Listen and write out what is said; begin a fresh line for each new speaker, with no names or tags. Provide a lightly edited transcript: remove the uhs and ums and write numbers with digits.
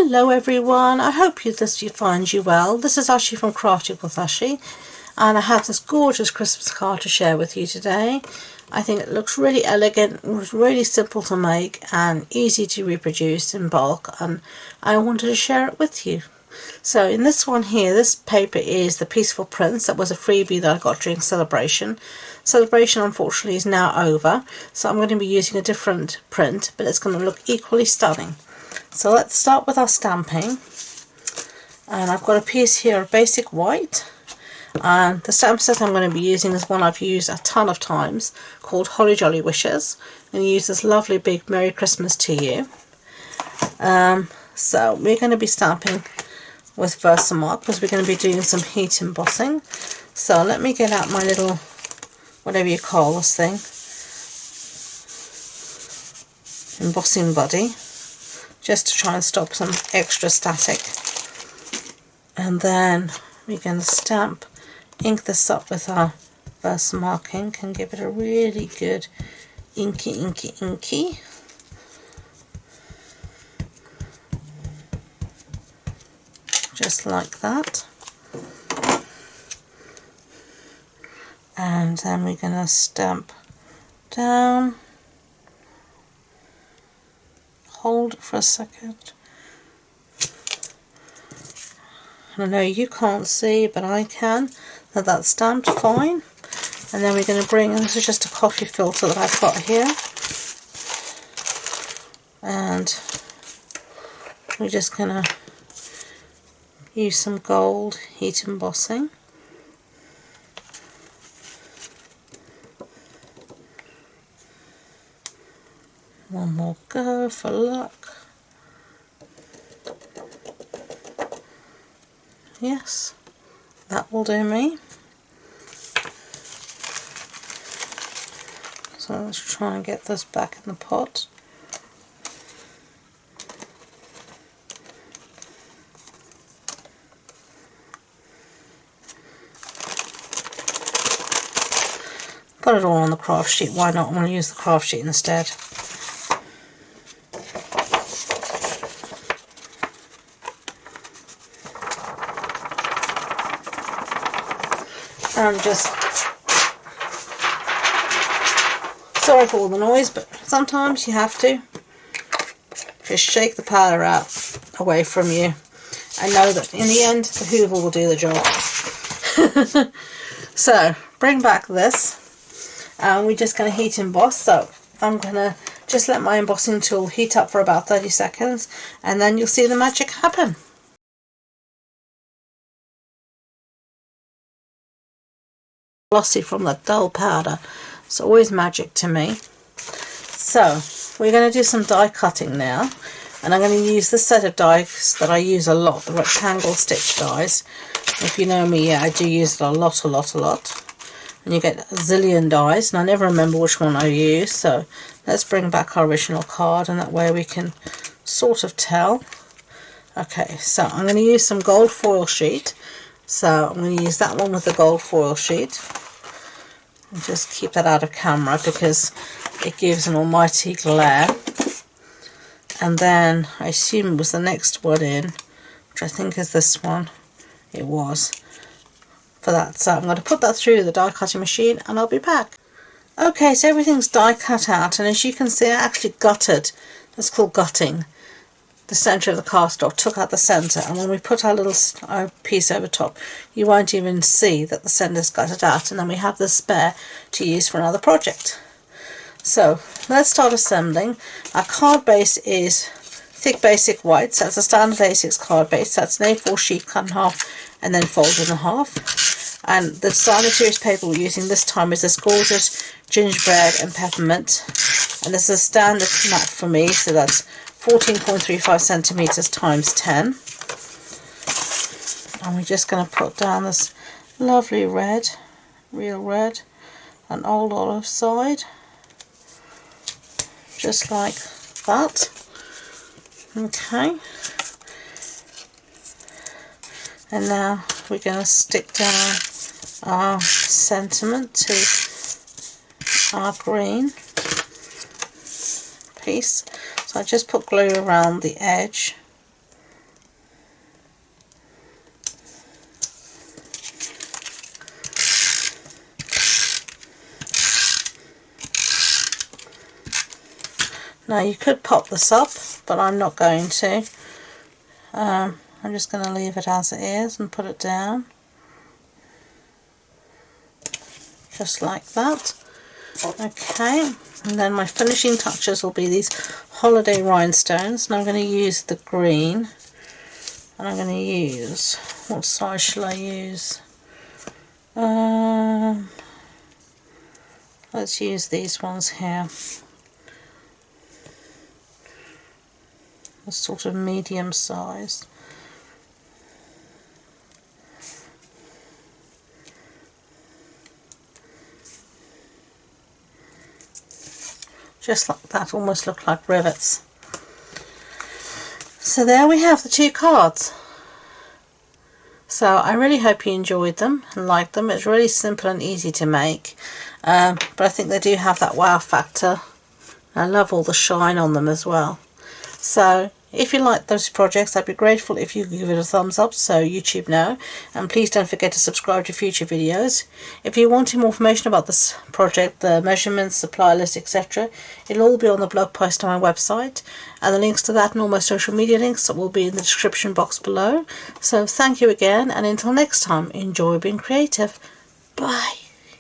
Hello everyone, I hope you finds you well. This is Ashee from Crafting with Ashee, and I have this gorgeous Christmas card to share with you today. I think it looks really elegant, really simple to make and easy to reproduce in bulk, and I wanted to share it with you. So in this one here, this paper is the Peaceful Prince. That was a freebie that I got during Celebration. Celebration unfortunately is now over, so I'm going to be using a different print, but it's going to look equally stunning. So let's start with our stamping, and I've got a piece here of basic white, and the stamp set I'm going to be using is one I've used a ton of times, called Holly Jolly Wishes, and use this lovely big Merry Christmas to you. So we're going to be stamping with Versamark because we're going to be doing some heat embossing. So let me get out my little, whatever you call this thing, embossing buddy, just to try and stop some extra static. And then we're going to stamp, ink this up with our Versamark ink and give it a really good inky. Just like that. And then we're going to stamp down. Hold it for a second. I know you can't see, but I can, that that's stamped fine. And then we're going to bring, and this is just a coffee filter that I've got here, and we're just going to use some gold heat embossing. One more go for luck. Yes, that will do me. So let's try and get this back in the pot. Got it all on the craft sheet, why not? I'm going to use the craft sheet instead. And just, sorry for all the noise, but sometimes you have to just shake the powder out away from you and know that in the end the Hoover will do the job. So bring back this, and we're just going to heat emboss. So I'm going to just let my embossing tool heat up for about 30 seconds, and then you'll see the magic happen. Glossy from that dull powder, it's always magic to me. So we're going to do some die cutting now, and I'm going to use this set of dies that I use a lot, the rectangle stitch dies. If you know me, yeah, I do use it a lot, and you get a zillion dies, and I never remember which one I use. So let's bring back our original card, and that way we can sort of tell. Okay, so I'm going to use some gold foil sheet. So I'm going to use that one with the gold foil sheet. And just keep that out of camera because it gives an almighty glare. And then I assume it was the next one in, which I think is this one. It was. For that. So I'm going to put that through the die cutting machine and I'll be back. Okay, so everything's die cut out, and as you can see I actually gutted, that's called gutting, the centre of the cardstock, took out the centre, and when we put our little piece over top you won't even see that the centre's gutted out, and then we have the spare to use for another project. So let's start assembling. Our card base is thick basic white, so that's a standard A6 card base. That's an A4 sheet cut in half and then folded in half. And the standard series paper we're using this time is this gorgeous gingerbread and peppermint, and this is a standard mat for me, so that's 14.35 centimeters times 10. And we're just going to put down this lovely red, real red, an old olive side, just like that. Okay, and now we're going to stick down our sentiment to our green piece. So I just put glue around the edge Now you could pop this up, but I'm not going to. I'm just going to leave it as it is and put it down. Just like that. Okay, and then my finishing touches will be these holiday rhinestones. And I'm going to use the green. And I'm going to use, what size shall I use? Let's use these ones here. A sort of medium size. Just like that, almost look like rivets. So there we have the 2 cards. So I really hope you enjoyed them and liked them. It's really simple and easy to make, but I think they do have that wow factor. I love all the shine on them as well. So if you like those projects, I'd be grateful if you could give it a thumbs up so YouTube know, and please don't forget to subscribe to future videos. If you want more information about this project, the measurements, supply list, etc., it'll all be on the blog post on my website, and the links to that and all my social media links will be in the description box below. So thank you again, and until next time, enjoy being creative. Bye.